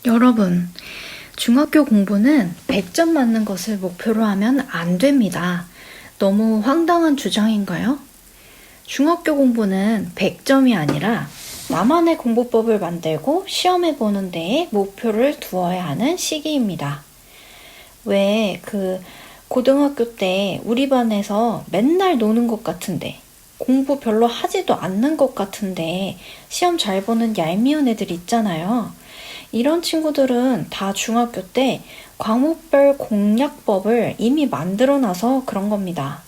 여러분, 중학교 공부는 100점 맞는 것을 목표로 하면 안 됩니다. 너무 황당한 주장인가요? 중학교 공부는 100점이 아니라 나만의 공부법을 만들고 시험해 보는 데에 목표를 두어야 하는 시기입니다. 왜 고등학교 때 우리 반에서 맨날 노는 것 같은데 공부 별로 하지도 않는 것 같은데 시험 잘 보는 얄미운 애들 있잖아요. 이런 친구들은 다 중학교 때 과목별 공략법을 이미 만들어놔서 그런 겁니다.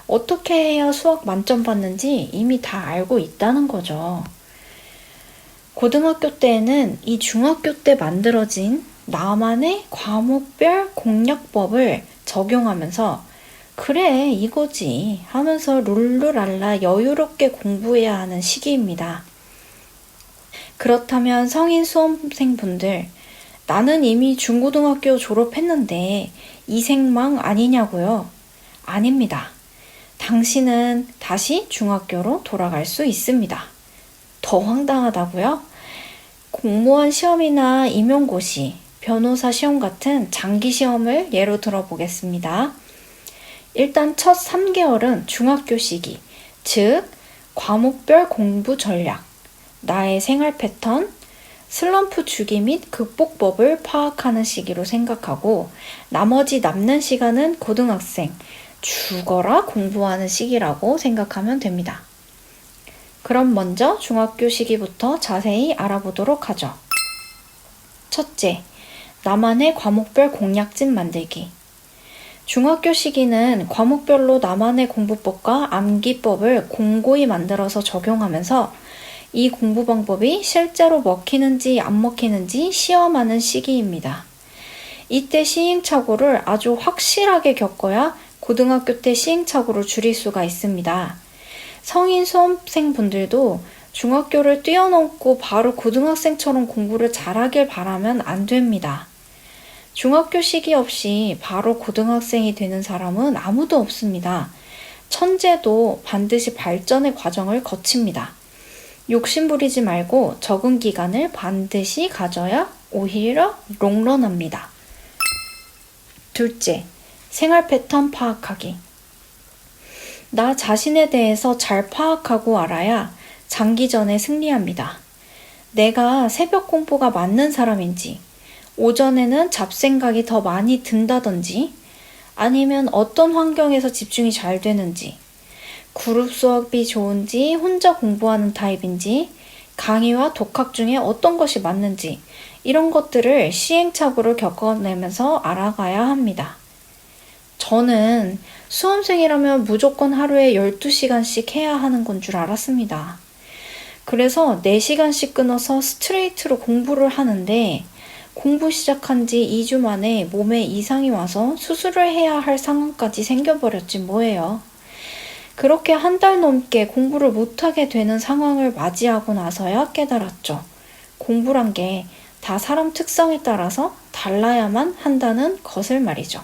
어떻게 해야 수학 만점 받는지 이미 다 알고 있다는 거죠. 고등학교 때에는 이 중학교 때 만들어진 나만의 과목별 공략법을 적용하면서 그래 이거지 하면서 룰루랄라 여유롭게 공부해야 하는 시기입니다. 그렇다면 성인 수험생분들, 나는 이미 중고등학교 졸업했는데 이생망 아니냐고요? 아닙니다. 당신은 다시 중학교로 돌아갈 수 있습니다. 더 황당하다고요? 공무원 시험이나 임용고시, 변호사 시험 같은 장기 시험을 예로 들어보겠습니다. 일단 첫 3개월은 중학교 시기, 즉 과목별 공부 전략, 나의 생활 패턴, 슬럼프 주기 및 극복법을 파악하는 시기로 생각하고 나머지 남는 시간은 고등학생, 죽어라 공부하는 시기라고 생각하면 됩니다. 그럼 먼저 중학교 시기부터 자세히 알아보도록 하죠. 첫째, 나만의 과목별 공략집 만들기. 중학교 시기는 과목별로 나만의 공부법과 암기법을 공고히 만들어서 적용하면서 이 공부 방법이 실제로 먹히는지 안 먹히는지 시험하는 시기입니다. 이때 시행착오를 아주 확실하게 겪어야 고등학교 때 시행착오를 줄일 수가 있습니다. 성인 수험생분들도 중학교를 뛰어넘고 바로 고등학생처럼 공부를 잘하길 바라면 안 됩니다. 중학교 시기 없이 바로 고등학생이 되는 사람은 아무도 없습니다. 천재도 반드시 발전의 과정을 거칩니다. 욕심 부리지 말고 적응 기간을 반드시 가져야 오히려 롱런합니다. 둘째, 생활 패턴 파악하기. 나 자신에 대해서 잘 파악하고 알아야 장기전에 승리합니다. 내가 새벽 공부가 맞는 사람인지, 오전에는 잡생각이 더 많이 든다든지, 아니면 어떤 환경에서 집중이 잘 되는지, 그룹 수업이 좋은지 혼자 공부하는 타입인지, 강의와 독학 중에 어떤 것이 맞는지, 이런 것들을 시행착오를 겪어내면서 알아가야 합니다. 저는 수험생이라면 무조건 하루에 12시간씩 해야 하는 건 줄 알았습니다. 그래서 4시간씩 끊어서 스트레이트로 공부를 하는데 공부 시작한 지 2주 만에 몸에 이상이 와서 수술을 해야 할 상황까지 생겨버렸지 뭐예요. 그렇게 한 달 넘게 공부를 못하게 되는 상황을 맞이하고 나서야 깨달았죠. 공부란 게 다 사람 특성에 따라서 달라야만 한다는 것을 말이죠.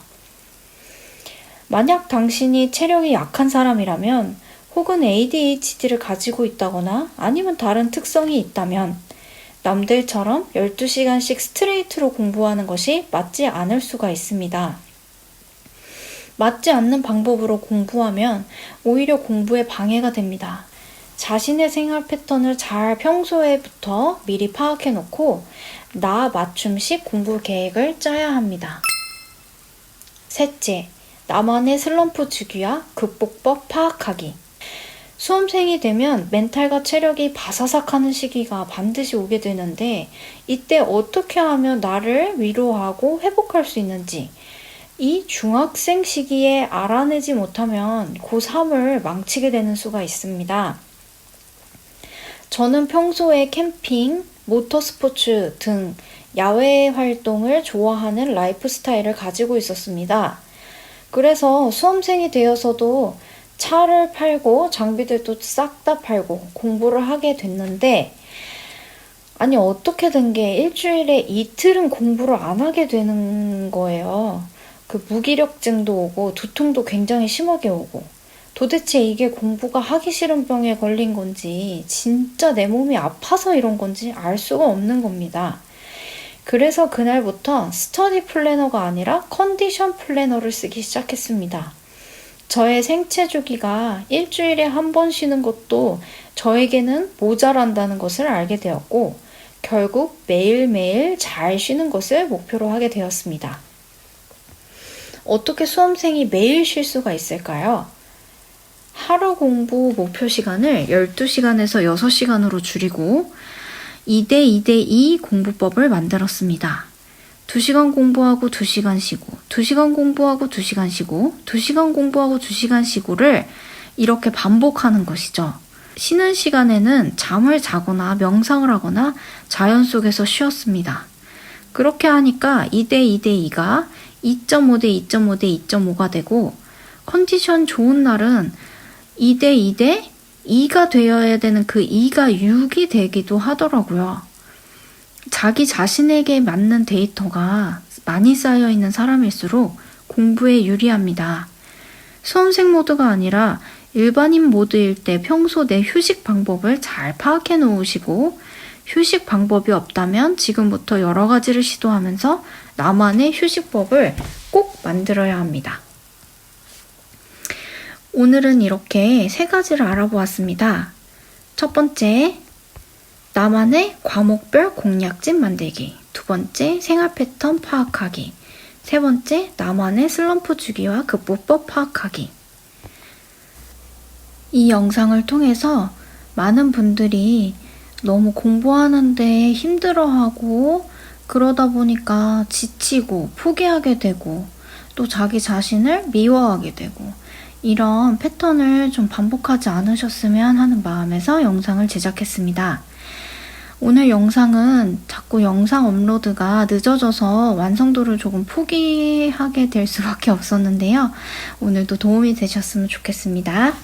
만약 당신이 체력이 약한 사람이라면 혹은 ADHD를 가지고 있다거나 아니면 다른 특성이 있다면 남들처럼 12시간씩 스트레이트로 공부하는 것이 맞지 않을 수가 있습니다. 맞지 않는 방법으로 공부하면 오히려 공부에 방해가 됩니다. 자신의 생활 패턴을 잘 평소에부터 미리 파악해 놓고 나 맞춤식 공부 계획을 짜야 합니다. 셋째, 나만의 슬럼프 주기와 극복법 파악하기. 수험생이 되면 멘탈과 체력이 바사삭하는 시기가 반드시 오게 되는데 이때 어떻게 하면 나를 위로하고 회복할 수 있는지 이 중학생 시기에 알아내지 못하면 고3을 망치게 되는 수가 있습니다. 저는 평소에 캠핑, 모터스포츠 등 야외 활동을 좋아하는 라이프 스타일을 가지고 있었습니다. 그래서 수험생이 되어서도 차를 팔고 장비들도 싹 다 팔고 공부를 하게 됐는데 아니 어떻게 된 게 일주일에 이틀은 공부를 안 하게 되는 거예요. 무기력증도 오고 두통도 굉장히 심하게 오고 도대체 이게 공부가 하기 싫은 병에 걸린 건지 진짜 내 몸이 아파서 이런 건지 알 수가 없는 겁니다. 그래서 그날부터 스터디 플래너가 아니라 컨디션 플래너를 쓰기 시작했습니다. 저의 생체 주기가 일주일에 한 번 쉬는 것도 저에게는 모자란다는 것을 알게 되었고, 결국 매일매일 잘 쉬는 것을 목표로 하게 되었습니다. 어떻게 수험생이 매일 쉴 수가 있을까요? 하루 공부 목표 시간을 12시간에서 6시간으로 줄이고 2대2대2 공부법을 만들었습니다. 2시간 공부하고 2시간 쉬고, 2시간 공부하고 2시간 쉬고, 2시간 공부하고 2시간 쉬고를 이렇게 반복하는 것이죠. 쉬는 시간에는 잠을 자거나 명상을 하거나 자연 속에서 쉬었습니다. 그렇게 하니까 2대2대2가 2.5대 2.5대 2.5가 되고, 컨디션 좋은 날은 2대2대 2가 되어야 되는 그 2가 6이 되기도 하더라고요. 자기 자신에게 맞는 데이터가 많이 쌓여 있는 사람일수록 공부에 유리합니다. 수험생 모드가 아니라 일반인 모드일 때 평소 내 휴식 방법을 잘 파악해 놓으시고, 휴식 방법이 없다면 지금부터 여러 가지를 시도하면서 나만의 휴식법을 꼭 만들어야 합니다. 오늘은 이렇게 3가지를 알아보았습니다. 첫 번째, 나만의 과목별 공략집 만들기. 2번째, 생활 패턴 파악하기. 3번째, 나만의 슬럼프 주기와 극복법 파악하기. 이 영상을 통해서 많은 분들이 너무 공부하는데 힘들어하고, 그러다 보니까 지치고 포기하게 되고 또 자기 자신을 미워하게 되고, 이런 패턴을 좀 반복하지 않으셨으면 하는 마음에서 영상을 제작했습니다. 오늘 영상은 자꾸 영상 업로드가 늦어져서 완성도를 조금 포기하게 될 수밖에 없었는데요. 오늘도 도움이 되셨으면 좋겠습니다.